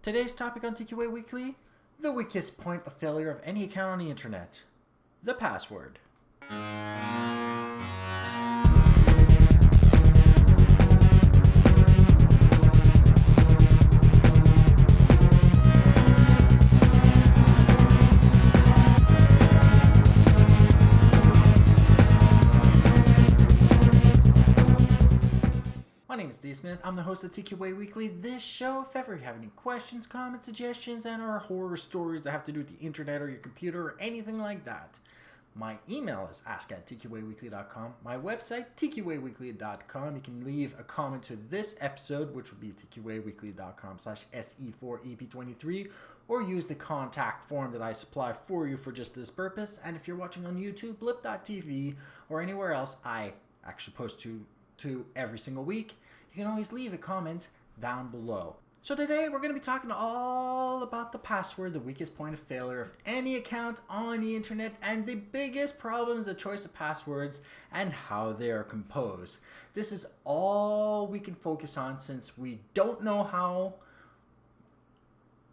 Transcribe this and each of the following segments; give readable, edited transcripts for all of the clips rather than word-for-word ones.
Today's topic on TQA Weekly, the weakest point of failure of any account on the internet, the password. My name is Steve Smith. I'm the host of TQA Weekly. This show, if ever you have any questions, comments, suggestions, and or horror stories that have to do with the internet or your computer or anything like that, my email is ask@tqaweekly.com. My website, tqaweekly.com. You can leave a comment to this episode, which would be tqaweekly.com/SE4EP23, or use the contact form that I supply for you for just this purpose. And if you're watching on YouTube, blip.tv, or anywhere else I actually post to every single week, you can always leave a comment down below. So today we're going to be talking all about the password, the weakest point of failure of any account on the internet, and the biggest problem is the choice of passwords and how they are composed. This is all we can focus on since we don't know how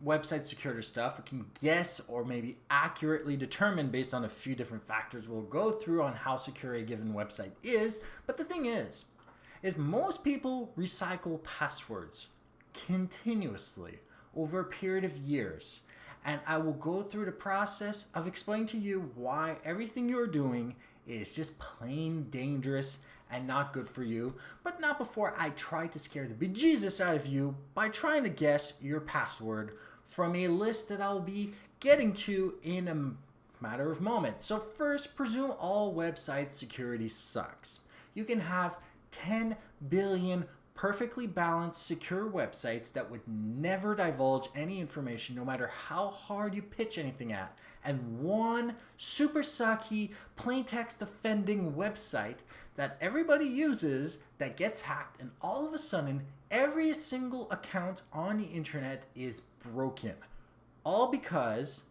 website security stuff. We can guess or maybe accurately determine based on a few different factors we'll go through on how secure a given website is. But the thing is most people recycle passwords continuously over a period of years. And I will go through the process of explaining to you why everything you're doing is just plain dangerous and not good for you, but not before I try to scare the bejesus out of you by trying to guess your password from a list that I'll be getting to in a matter of moments. So first, presume all website security sucks. You can have 10 billion perfectly balanced, secure websites that would never divulge any information no matter how hard you pitch anything at, and one super sucky, plain text offending website that everybody uses that gets hacked, and all of a sudden every single account on the internet is broken. All because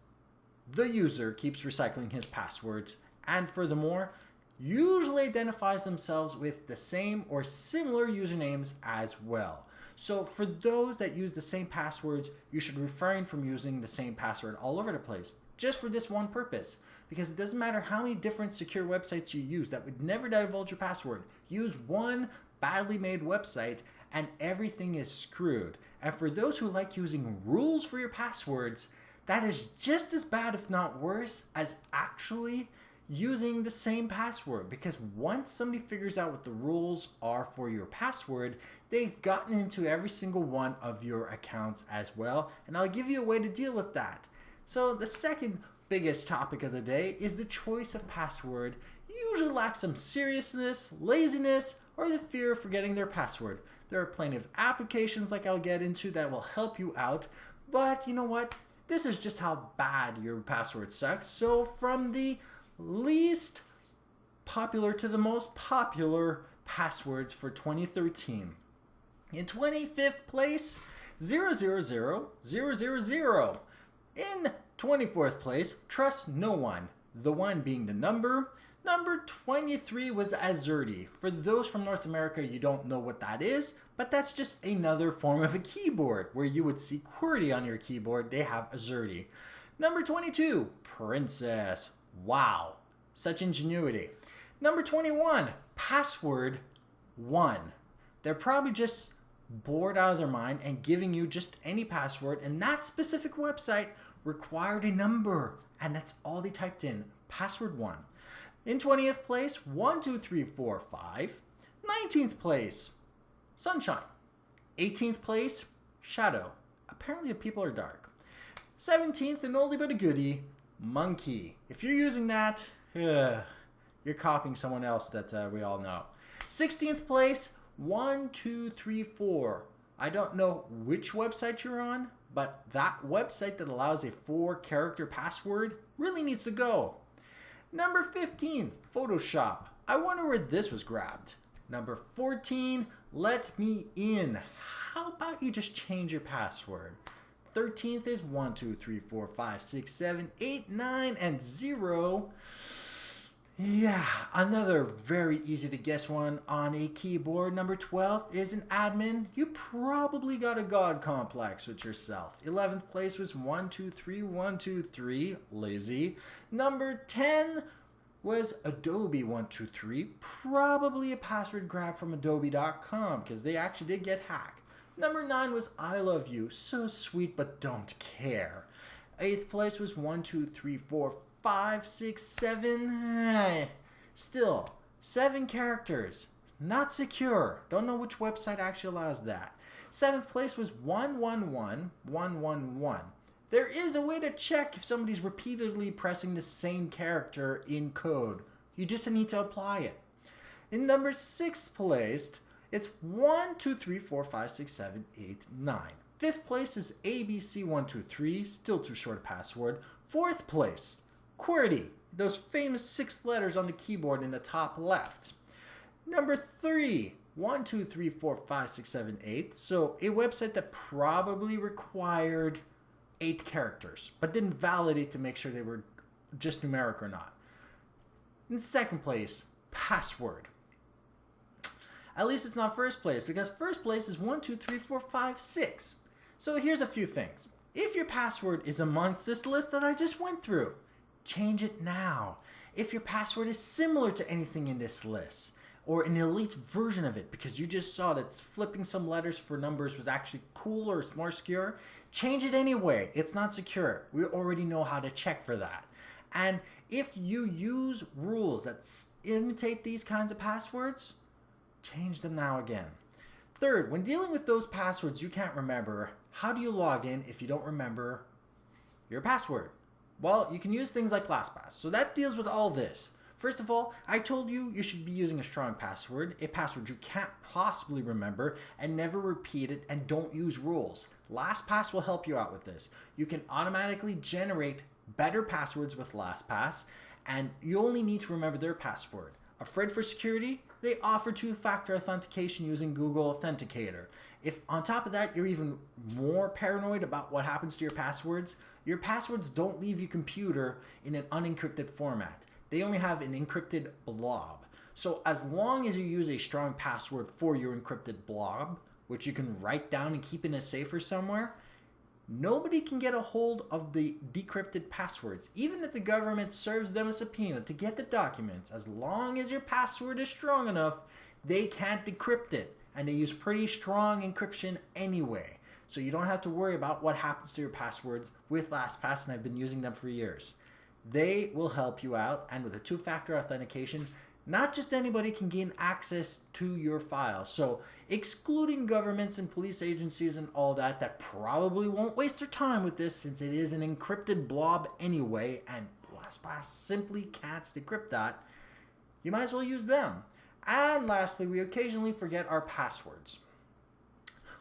the user keeps recycling his passwords, and furthermore, usually identifies themselves with the same or similar usernames as well. So for those that use the same passwords, you should refrain from using the same password all over the place, just for this one purpose. Because it doesn't matter how many different secure websites you use that would never divulge your password. Use one badly made website and everything is screwed. And for those who like using rules for your passwords, that is just as bad, if not worse, as actually using the same password, because once somebody figures out what the rules are for your password, they've gotten into every single one of your accounts as well, and I'll give you a way to deal with that. So the second biggest topic of the day is the choice of password usually lacks some seriousness, laziness, or the fear of forgetting their password. There are plenty of applications like I'll get into that will help you out, but you know what? This is just how bad your password sucks. So from the least popular to the most popular passwords for 2013. In 25th place, 000,000. In 24th place, trust no one. The one being the number. Number 23 was Azerty. For those from North America, you don't know what that is, but that's just another form of a keyboard. Where you would see QWERTY on your keyboard, they have Azerty. Number 22, Princess. Wow, such ingenuity. Number 21, Password 1. They're probably just bored out of their mind and giving you just any password, and that specific website required a number, and that's all they typed in, Password 1. In 20th place, 1, 2, 3, 4, 5. 19th place, Sunshine. 18th place, Shadow. Apparently the people are dark. 17th, an oldie but a goodie, Monkey. If you're using that, you're copying someone else that we all know. 16th place, 1, 2, 3, 4. I don't know which website you're on, but that website that allows a 4-character password really needs to go. Number 15, Photoshop. I wonder where this was grabbed. Number 14, Let Me In. How about you just change your password? 13th is 1, 2, 3, 4, 5, 6, 7, 8, 9, and 0. Yeah, another very easy to guess one on a keyboard. Number 12 is an admin. You probably got a god complex with yourself. 11th place was 123123, lazy. Number 10 was Adobe 123, probably a password grab from adobe.com because they actually did get hacked. Number 9 was I love you, so sweet but don't care. 8th place was 1234567. Still, 7 characters. Not secure. Don't know which website actually allows that. 7th place was 111111. There is a way to check if somebody's repeatedly pressing the same character in code. You just need to apply it. In number 6th placed, it's 123456789. 5th place is ABC123, still too short a password. 4th place, QWERTY, those famous 6 letters on the keyboard in the top left. Number 3, 123456788, so a website that probably required 8 characters, but didn't validate to make sure they were just numeric or not. In 2nd place, password. At least it's not 1st place, because 1st place is 1234556. So here's a few things. If your password is amongst this list that I just went through, change it now. If your password is similar to anything in this list, or an elite version of it, because you just saw that flipping some letters for numbers was actually cool or more secure, change it anyway. It's not secure. We already know how to check for that. And if you use rules that imitate these kinds of passwords, change them now again. 3rd, when dealing with those passwords you can't remember, how do you log in if you don't remember your password? Well, you can use things like LastPass. So that deals with all this. First of all, I told you you should be using a strong password, a password you can't possibly remember, and never repeat it, and don't use rules. LastPass will help you out with this. You can automatically generate better passwords with LastPass, and you only need to remember their password. Afraid for security? They offer 2-factor authentication using Google Authenticator. If on top of that you're even more paranoid about what happens to your passwords don't leave your computer in an unencrypted format. They only have an encrypted blob. So as long as you use a strong password for your encrypted blob, which you can write down and keep in a safe or somewhere, nobody can get a hold of the decrypted passwords, even if the government serves them a subpoena to get the documents. As long as your password is strong enough, they can't decrypt it, and they use pretty strong encryption anyway. So you don't have to worry about what happens to your passwords with LastPass, and I've been using them for years. They will help you out, and with a 2-factor authentication, not just anybody can gain access to your files. So excluding governments and police agencies and all that probably won't waste their time with this, since it is an encrypted blob anyway, and LastPass simply can't decrypt that. You might as well use them. And lastly, we occasionally forget our passwords.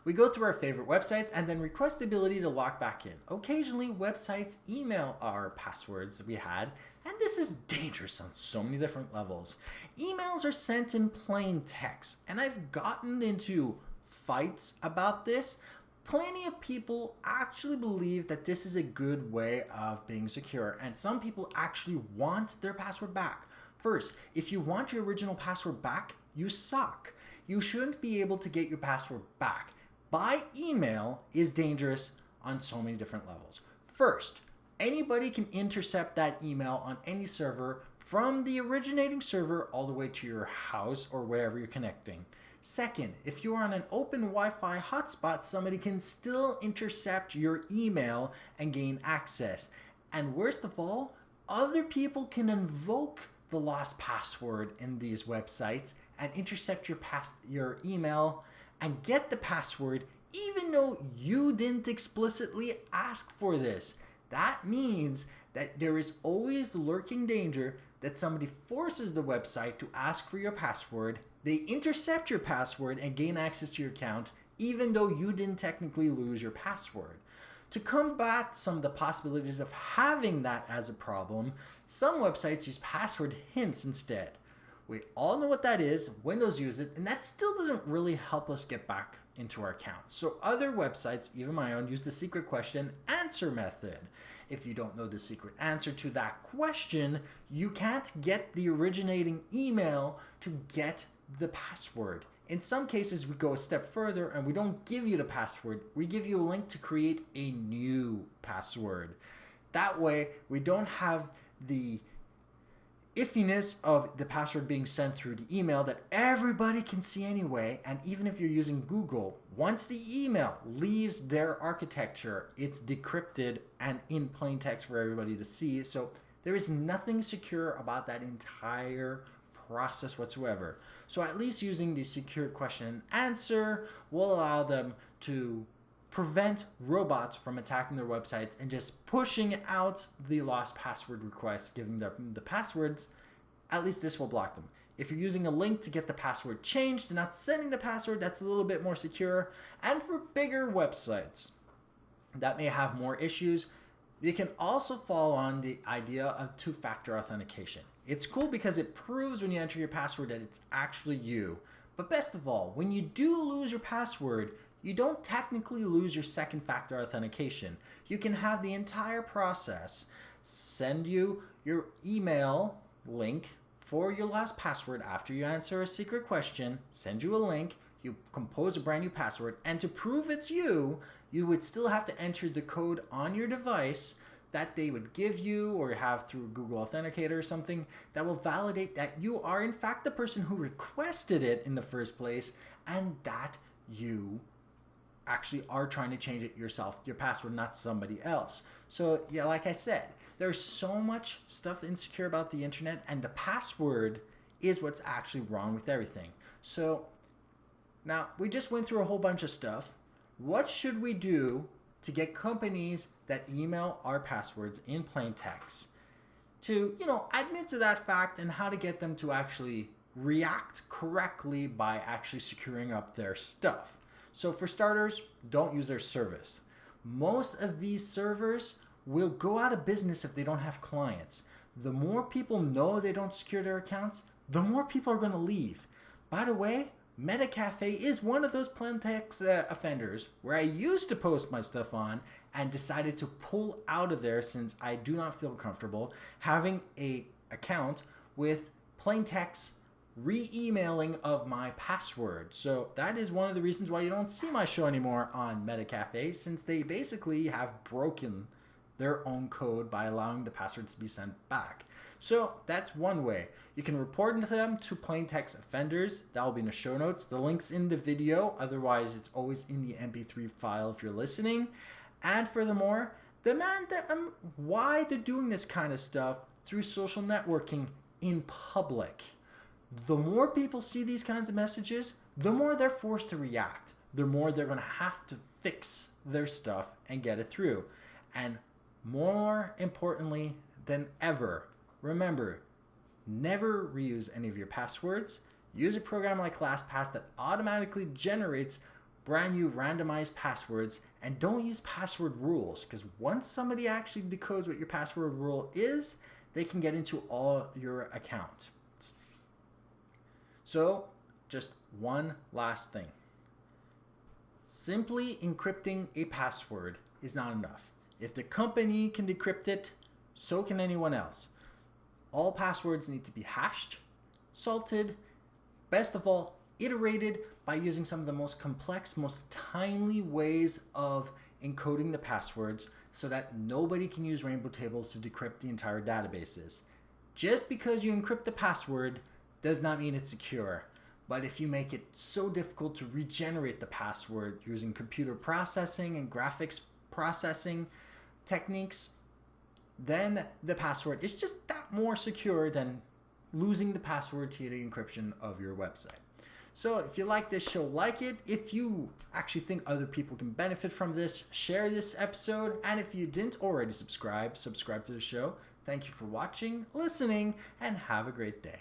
We go through our favorite websites and then request the ability to log back in. Occasionally, websites email our passwords we had, and this is dangerous on so many different levels. Emails are sent in plain text, and I've gotten into fights about this. Plenty of people actually believe that this is a good way of being secure, and some people actually want their password back. First, if you want your original password back, you suck. You shouldn't be able to get your password back. By email is dangerous on so many different levels. First, anybody can intercept that email on any server from the originating server all the way to your house or wherever you're connecting. Second, if you are on an open Wi-Fi hotspot, somebody can still intercept your email and gain access. And worst of all, other people can invoke the lost password in these websites and intercept your email and get the password even though you didn't explicitly ask for this. That means that there is always the lurking danger that somebody forces the website to ask for your password, they intercept your password and gain access to your account even though you didn't technically lose your password. To combat some of the possibilities of having that as a problem, some websites use password hints instead. We all know what that is, Windows use it, and that still doesn't really help us get back into our account. So other websites, even my own, use the secret question answer method. If you don't know the secret answer to that question, you can't get the originating email to get the password. In some cases, we go a step further and we don't give you the password. We give you a link to create a new password. That way, we don't have the iffiness of the password being sent through the email that everybody can see anyway. And even if you're using Google, once the email leaves their architecture, it's decrypted and in plain text for everybody to see. So there is nothing secure about that entire process whatsoever. So at least using the secure question and answer will allow them to prevent robots from attacking their websites and just pushing out the lost password requests, giving them the passwords. At least this will block them. If you're using a link to get the password changed and not sending the password, that's a little bit more secure. And for bigger websites that may have more issues, you can also fall on the idea of two-factor authentication. It's cool because it proves when you enter your password that it's actually you. But best of all, when you do lose your password, you don't technically lose your second factor authentication. You can have the entire process send you your email link for your last password after you answer a secret question, send you a link, you compose a brand new password, and to prove it's you, you would still have to enter the code on your device that they would give you or have through Google Authenticator or something that will validate that you are in fact the person who requested it in the first place and that you actually are trying to change it yourself, your password, not somebody else. So yeah, like I said, there's so much stuff insecure about the internet, and the password is what's actually wrong with everything. So now we just went through a whole bunch of stuff. What should we do to get companies that email our passwords in plain text to, admit to that fact, and how to get them to actually react correctly by actually securing up their stuff? So for starters, don't use their service. Most of these servers will go out of business if they don't have clients. The more people know they don't secure their accounts, the more people are going to leave. By the way, MetaCafe is one of those plain text offenders where I used to post my stuff on and decided to pull out of there since I do not feel comfortable having a account with plain text re-emailing of my password. So that is one of the reasons why you don't see my show anymore on MetaCafe, since they basically have broken their own code by allowing the passwords to be sent back. So that's one way. You can report them to plain text offenders. That will be in the show notes. The link's in the video. Otherwise, it's always in the MP3 file if you're listening. And furthermore, demand them why they're doing this kind of stuff through social networking in public. The more people see these kinds of messages, the more they're forced to react. The more they're going to have to fix their stuff and get it through. And more importantly than ever, remember, never reuse any of your passwords. Use a program like LastPass that automatically generates brand new randomized passwords, and don't use password rules, because once somebody actually decodes what your password rule is, they can get into all your accounts. So, just one last thing. Simply encrypting a password is not enough. If the company can decrypt it, so can anyone else. All passwords need to be hashed, salted, best of all, iterated by using some of the most complex, most timely ways of encoding the passwords so that nobody can use rainbow tables to decrypt the entire databases. Just because you encrypt the password does not mean it's secure. But if you make it so difficult to regenerate the password using computer processing and graphics processing techniques, then the password is just that more secure than losing the password to the encryption of your website. So if you like this show, like it. If you actually think other people can benefit from this, share this episode. And if you didn't already subscribe to the show. Thank you for watching, listening, and have a great day.